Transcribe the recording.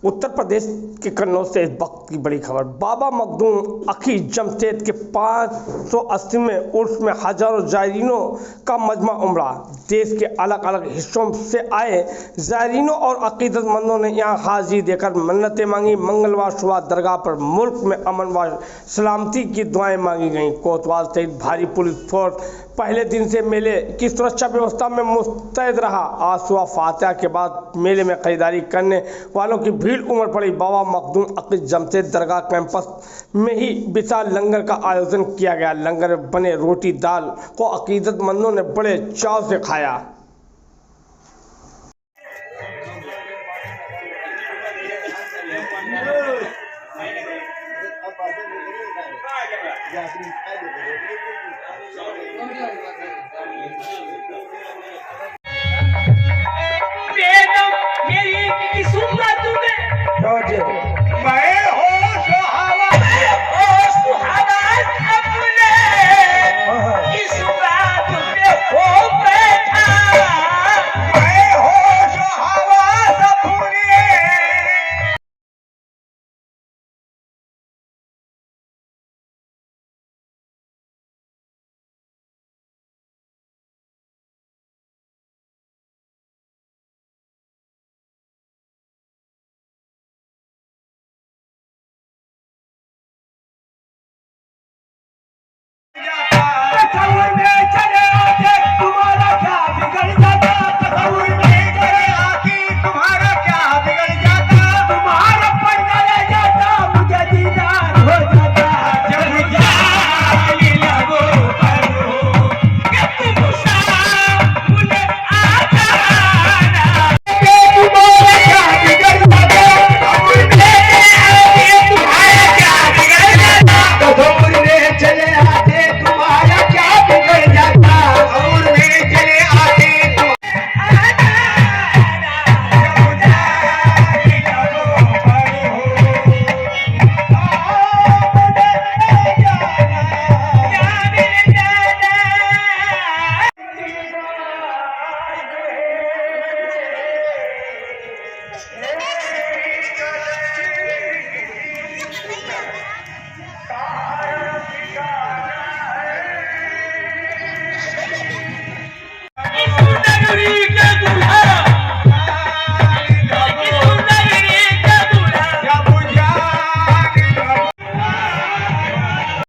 उत्तर प्रदेश के कन्नौज से इस वक्त की बड़ी खबर। बाबा मखदूम अकी जमशेद के 580वें उर्स में हजारों जायरीनों का मजमा उमड़ा। देश के अलग अलग हिस्सों से आए जायरीनों और अकीदतमंदों ने यहाँ हाजिरी देकर मन्नतें मांगी। मंगलवार सुबह दरगाह पर मुल्क में अमन व सलामती की दुआएं मांगी गईं। कोतवाल सहित भारी पुलिस फोर्स पहले दिन से मेले की सुरक्षा व्यवस्था में मुस्तैद रहा। आज सुबह फातिहा के बाद मेले में खरीदारी करने वालों की भीड़ उमड़ पड़ी। बाबा मखदूम अकी जमशेद दरगाह कैंपस में ही विशाल लंगर का आयोजन किया गया। लंगर में बने रोटी दाल को अकीदतमंदों ने बड़े चाव से खाया।